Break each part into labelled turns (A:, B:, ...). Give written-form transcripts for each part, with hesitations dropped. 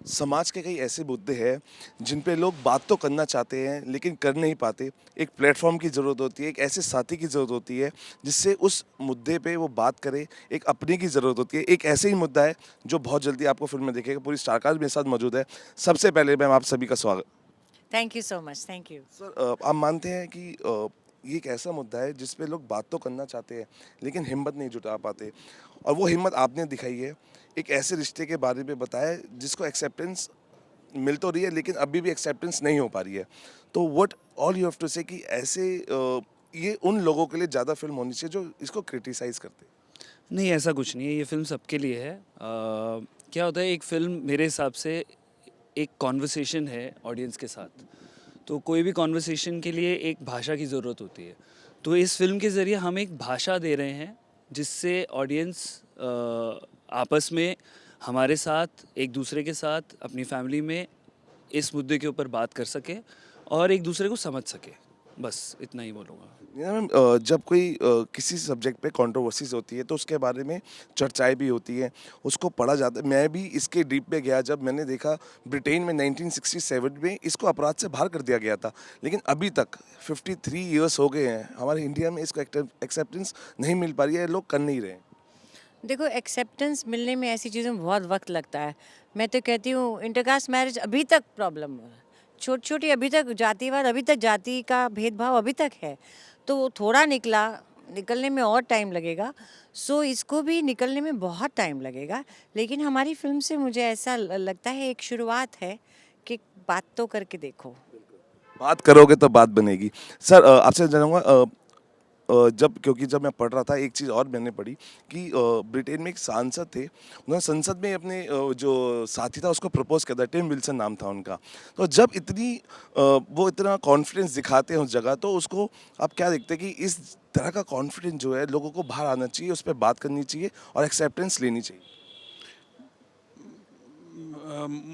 A: समाज के कई ऐसे मुद्दे हैं जिन पे लोग बात तो करना चाहते हैं लेकिन कर नहीं पाते। एक प्लेटफॉर्म की ज़रूरत होती है, एक ऐसे साथी की ज़रूरत होती है जिससे उस मुद्दे पे वो बात करे। एक अपने की ज़रूरत होती है। एक ऐसे ही मुद्दा है जो बहुत जल्दी आपको फिल्म में दिखेगा। पूरी स्टार कास्ट मेरे साथ मौजूद है। सबसे पहले मैम आप सभी का स्वागत।
B: Thank you so much, thank you.
A: Sir, आप मानते हैं कि ये एक ऐसा मुद्दा है जिस पे लोग बात तो करना चाहते हैं लेकिन हिम्मत नहीं जुटा पाते, और वो हिम्मत आपने दिखाई है। एक ऐसे रिश्ते के बारे में बताया जिसको एक्सेप्टेंस मिल तो रही है लेकिन अभी भी एक्सेप्टेंस नहीं हो पा रही है। तो what all you have to say कि ऐसे ये उन लोगों के लिए ज़्यादा फिल्म होनी चाहिए जो इसको क्रिटिसाइज़ करते हैं।
C: नहीं, ऐसा कुछ नहीं है, ये फ़िल्म सबके लिए है। क्या होता है, एक फ़िल्म मेरे हिसाब से एक कॉन्वर्सेशन है ऑडियंस के साथ। तो कोई भी कॉन्वर्सेशन के लिए एक भाषा की ज़रूरत होती है। तो इस फ़िल्म के ज़रिए हम एक भाषा दे रहे हैं जिससे ऑडियंस आपस में हमारे साथ, एक दूसरे के साथ, अपनी फैमिली में इस मुद्दे के ऊपर बात कर सके और एक दूसरे को समझ सके। बस इतना ही बोलूँगा।
A: मैम, जब कोई किसी सब्जेक्ट पे कंट्रोवर्सीज होती है तो उसके बारे में चर्चाएं भी होती हैं, उसको पढ़ा जाता है। मैं भी इसके डीप में गया जब मैंने देखा ब्रिटेन में 1967 में इसको अपराध से बाहर कर दिया गया था, लेकिन अभी तक 53 ईयर्स हो गए हैं, हमारे इंडिया में इसको एक्सेप्टेंस नहीं मिल पा रही है, लोग कर नहीं रहे हैं।
B: देखो, एक्सेप्टेंस मिलने में ऐसी चीज़ों में बहुत वक्त लगता है। मैं तो कहती हूँ इंटरकास्ट मैरिज अभी तक प्रॉब्लम है। छोटी छोटी अभी तक जातिवाद, अभी तक जाति का भेदभाव अभी तक है। तो वो थोड़ा निकलने में और टाइम लगेगा। सो इसको भी निकलने में बहुत टाइम लगेगा। लेकिन हमारी फिल्म से मुझे ऐसा लगता है एक शुरुआत है कि बात तो करके देखो।
A: बात करोगे तो बात बनेगी। सर, आपसे जानूंगा, क्योंकि जब मैं पढ़ रहा था एक चीज़ और मैंने पढ़ी कि ब्रिटेन में एक सांसद थे, उन्होंने संसद में अपने जो साथी था उसको प्रपोज किया था। टिम विल्सन नाम था उनका। तो जब वो इतना कॉन्फिडेंस दिखाते हैं उस जगह, तो उसको आप क्या देखते हैं कि इस तरह का कॉन्फिडेंस जो है लोगों को बाहर आना चाहिए, उस पर बात करनी चाहिए और एक्सेप्टेंस लेनी चाहिए।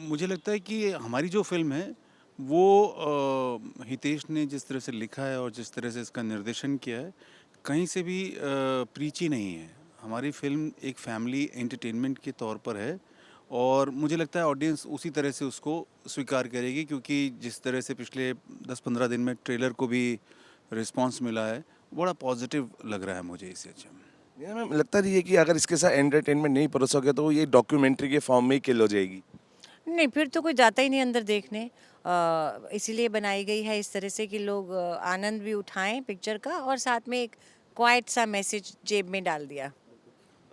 D: मुझे लगता है कि हमारी जो फ़िल्म है वो हितेश ने जिस तरह से लिखा है और जिस तरह से इसका निर्देशन किया है, कहीं से भी प्रीची नहीं है। हमारी फ़िल्म एक फैमिली एंटरटेनमेंट के तौर पर है और मुझे लगता है ऑडियंस उसी तरह से उसको स्वीकार करेगी, क्योंकि जिस तरह से पिछले 10-15 दिन में ट्रेलर को भी रिस्पॉन्स मिला है, बड़ा पॉजिटिव लग रहा है मुझे इसे।
A: ये मैम लगता नहीं है कि अगर इसके साथ एंटरटेनमेंट नहीं परोसोगे तो ये डॉक्यूमेंट्री के फॉर्म में ही किल हो जाएगी।
B: नहीं, फिर तो कोई जाता ही नहीं अंदर देखने। इसीलिए बनाई गई है इस तरह से कि लोग आनंद भी उठाएं पिक्चर का और साथ में एक क्वाइट सा मैसेज जेब में डाल दिया।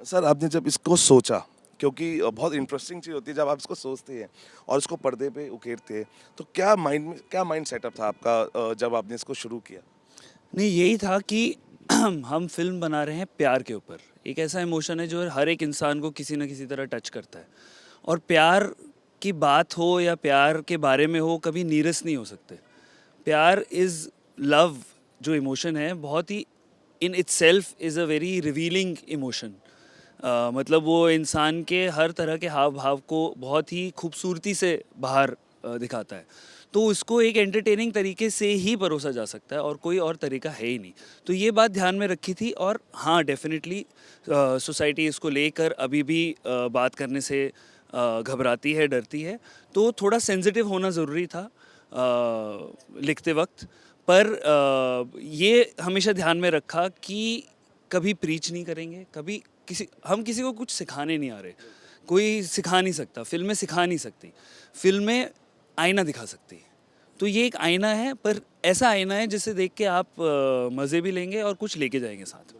A: सर, आपने जब इसको सोचा, क्योंकि बहुत इंटरेस्टिंग चीज़ होती है जब आप इसको सोचते हैं और इसको पर्दे पे उकेरते हैं, तो क्या माइंड सेटअप था आपका जब आपने इसको शुरू किया?
C: नहीं, यही था कि हम फिल्म बना रहे हैं प्यार के ऊपर। एक ऐसा इमोशन है जो हर एक इंसान को किसी न किसी तरह टच करता है, और प्यार की बात हो या प्यार के बारे में हो, कभी नीरस नहीं हो सकते। प्यार इज़ लव, जो इमोशन है बहुत ही in itself is a very revealing emotion. मतलब वो इंसान के हर तरह के हाव भाव को बहुत ही खूबसूरती से बाहर दिखाता है। तो उसको एक एंटरटेनिंग तरीके से ही परोसा जा सकता है और कोई और तरीका है ही नहीं। तो ये बात ध्यान में रखी थी, और हाँ, डेफिनेटली सोसाइटी इसको लेकर अभी भी बात करने से घबराती है, डरती है। तो थोड़ा सेंसिटिव होना ज़रूरी था लिखते वक्त। पर ये हमेशा ध्यान में रखा कि कभी प्रीच नहीं करेंगे, कभी हम किसी को कुछ सिखाने नहीं आ रहे। कोई सिखा नहीं सकता, फिल्में सिखा नहीं सकती। फिल्में आईना दिखा सकती है। तो ये एक आईना है, पर ऐसा आईना है जिसे देख के आप मज़े भी लेंगे और कुछ लेके जाएंगे साथ में।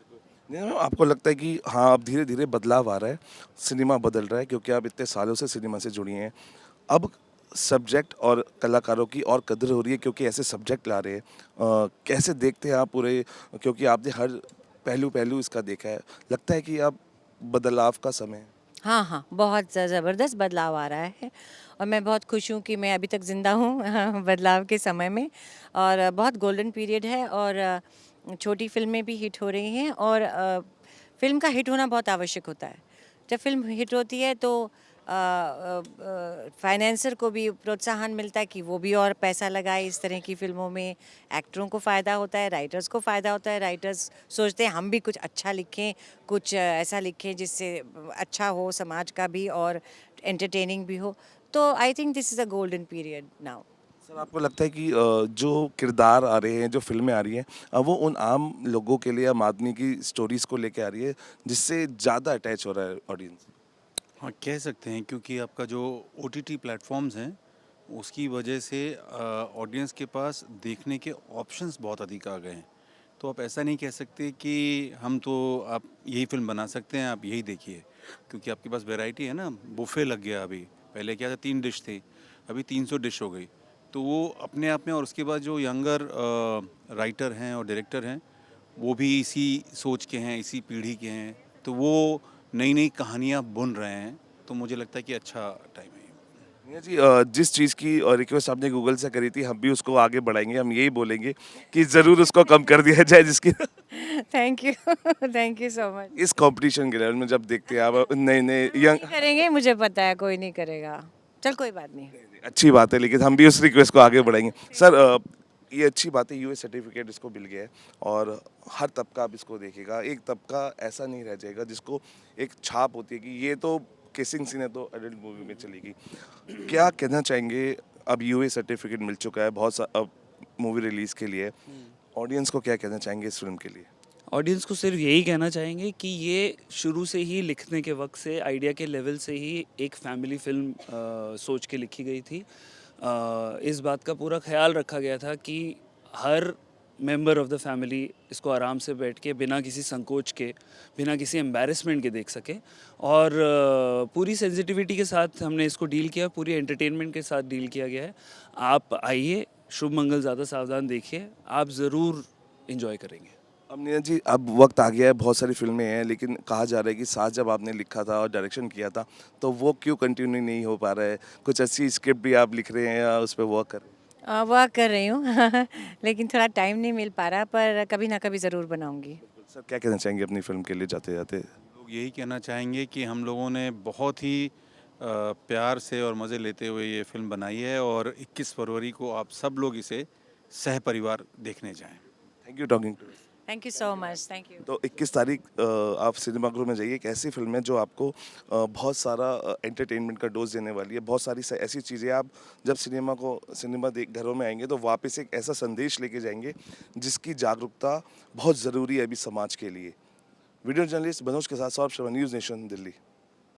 A: नहीं मैम, आपको लगता है कि हाँ, अब धीरे धीरे बदलाव आ रहा है, सिनेमा बदल रहा है, क्योंकि आप इतने सालों से सिनेमा से जुड़ी हैं। अब सब्जेक्ट और कलाकारों की और कदर हो रही है क्योंकि ऐसे सब्जेक्ट ला रहे हैं। कैसे देखते हैं आप पूरे, क्योंकि आपने हर पहलू पहलू इसका देखा है, लगता है कि अब बदलाव का समय है?
B: हाँ, हाँ, बहुत ज़बरदस्त बदलाव आ रहा है और मैं बहुत खुश हूँ कि मैं अभी तक ज़िंदा हूँ बदलाव के समय में। और बहुत गोल्डन पीरियड है और छोटी फ़िल्में भी हिट हो रही हैं और फ़िल्म का हिट होना बहुत आवश्यक होता है। जब फ़िल्म हिट होती है तो फाइनेंसर को भी प्रोत्साहन मिलता है कि वो भी और पैसा लगाए इस तरह की फ़िल्मों में। एक्टरों को फ़ायदा होता है, राइटर्स को फ़ायदा होता है। राइटर्स सोचते हैं हम भी कुछ अच्छा लिखें, कुछ ऐसा लिखें जिससे अच्छा हो समाज का भी और एंटरटेनिंग भी हो। तो I think this is a golden period now.
A: Sir आपको लगता है कि जो किरदार आ रहे हैं, जो फिल्में आ रही हैं, वो उन आम लोगों के लिए, आम आदमी की स्टोरीज को लेके आ रही है, जिससे ज़्यादा अटैच हो रहा है ऑडियंस?
D: हाँ, कह सकते हैं क्योंकि आपका जो ओटीटी प्लेटफॉर्म्स हैं उसकी वजह से ऑडियंस के पास देखने के ऑप्शंस बहुत अधिक आ गए हैं। तो आप ऐसा नहीं कह सकते कि हम तो आप यही फिल्म बना सकते हैं, आप यही देखिए, क्योंकि आपके पास वैरायटी है ना, बुफे लग गया अभी। पहले क्या था, 3 डिश थी, अभी 300 डिश हो गई। तो वो अपने आप में, और उसके बाद जो यंगर राइटर हैं और डायरेक्टर हैं वो भी इसी सोच के हैं, इसी पीढ़ी के हैं, तो वो नई नई कहानियाँ बुन रहे हैं। तो मुझे लगता है कि अच्छा टाइम है ये।
A: मीना जी, जिस चीज़ की रिक्वेस्ट आपने गूगल से करी थी, हम भी उसको आगे बढ़ाएंगे। हम यही बोलेंगे कि ज़रूर उसको कम कर दिया जाए, जिसकी
B: thank you thank you so much.
A: इस कंपटीशन के लेवल में जब देखते हैं आप नए नए यंग,
B: नहीं करेंगे, मुझे पता है कोई नहीं करेगा। चल कोई बात नहीं।
A: अच्छी बात है, लेकिन हम भी उस रिक्वेस्ट को आगे बढ़ाएंगे। सर ये अच्छी बात है, यूएस सर्टिफिकेट इसको मिल गया है और हर तबका अब इसको देखेगा। एक तबका ऐसा नहीं रह जाएगा जिसको एक छाप होती है कि ये तो किसिंग सीन है तो एडल्ट मूवी में चलेगी। क्या कहना चाहेंगे, अब यूएस सर्टिफिकेट मिल चुका है बहुत सा अब मूवी रिलीज के लिए, ऑडियंस को क्या कहना चाहेंगे इस फिल्म के लिए?
C: ऑडियंस को सिर्फ यही कहना चाहेंगे कि ये शुरू से ही लिखने के वक्त से आइडिया के लेवल से ही एक फैमिली फिल्म सोच के लिखी गई थी। इस बात का पूरा ख्याल रखा गया था कि हर मेंबर ऑफ द फैमिली इसको आराम से बैठ के बिना किसी संकोच के, बिना किसी एम्बैरेसमेंट के देख सके। और पूरी सेंसिटिविटी के साथ हमने इसको डील किया, पूरी एंटरटेनमेंट के साथ डील किया गया है। आप आइए, शुभ मंगल ज़्यादा सावधान देखिए, आप ज़रूर इंजॉय करेंगे।
A: अब नीना जी, अब वक्त आ गया है, बहुत सारी फिल्में हैं, लेकिन कहा जा रहा है कि साथ जब आपने लिखा था और डायरेक्शन किया था तो वो क्यों कंटिन्यू नहीं हो पा रहा है? कुछ अच्छी स्क्रिप्ट भी आप लिख रहे हैं या उस पर वर्क कर रहे हैं?
B: वर्क कर रही हूँ लेकिन थोड़ा टाइम नहीं मिल पा रहा, पर कभी ना कभी ज़रूर बनाऊंगी।
A: सर क्या कहना चाहेंगे अपनी फिल्म के लिए जाते जाते?
D: लोग यही कहना चाहेंगे कि हम लोगों ने बहुत ही प्यार से और मज़े लेते हुए ये फिल्म बनाई है, और 21 फरवरी को आप सब लोग इसे सह परिवार देखने जाएं।
A: Thank you talking to.
B: Thank you so much, thank you.
A: तो 21 तारीख आप सिनेमाघरों में जाइए। एक ऐसी फिल्म है जो आपको बहुत सारा एंटरटेनमेंट का डोज देने वाली है। बहुत सारी ऐसी चीज़ें आप जब सिनेमा देख घरों में आएंगे तो वापस एक ऐसा संदेश लेके जाएंगे जिसकी जागरूकता बहुत ज़रूरी है अभी समाज के लिए। वीडियो जर्नलिस्ट मनोज के साथ सौरभ शर्मा, न्यूज़ नेशन, दिल्ली।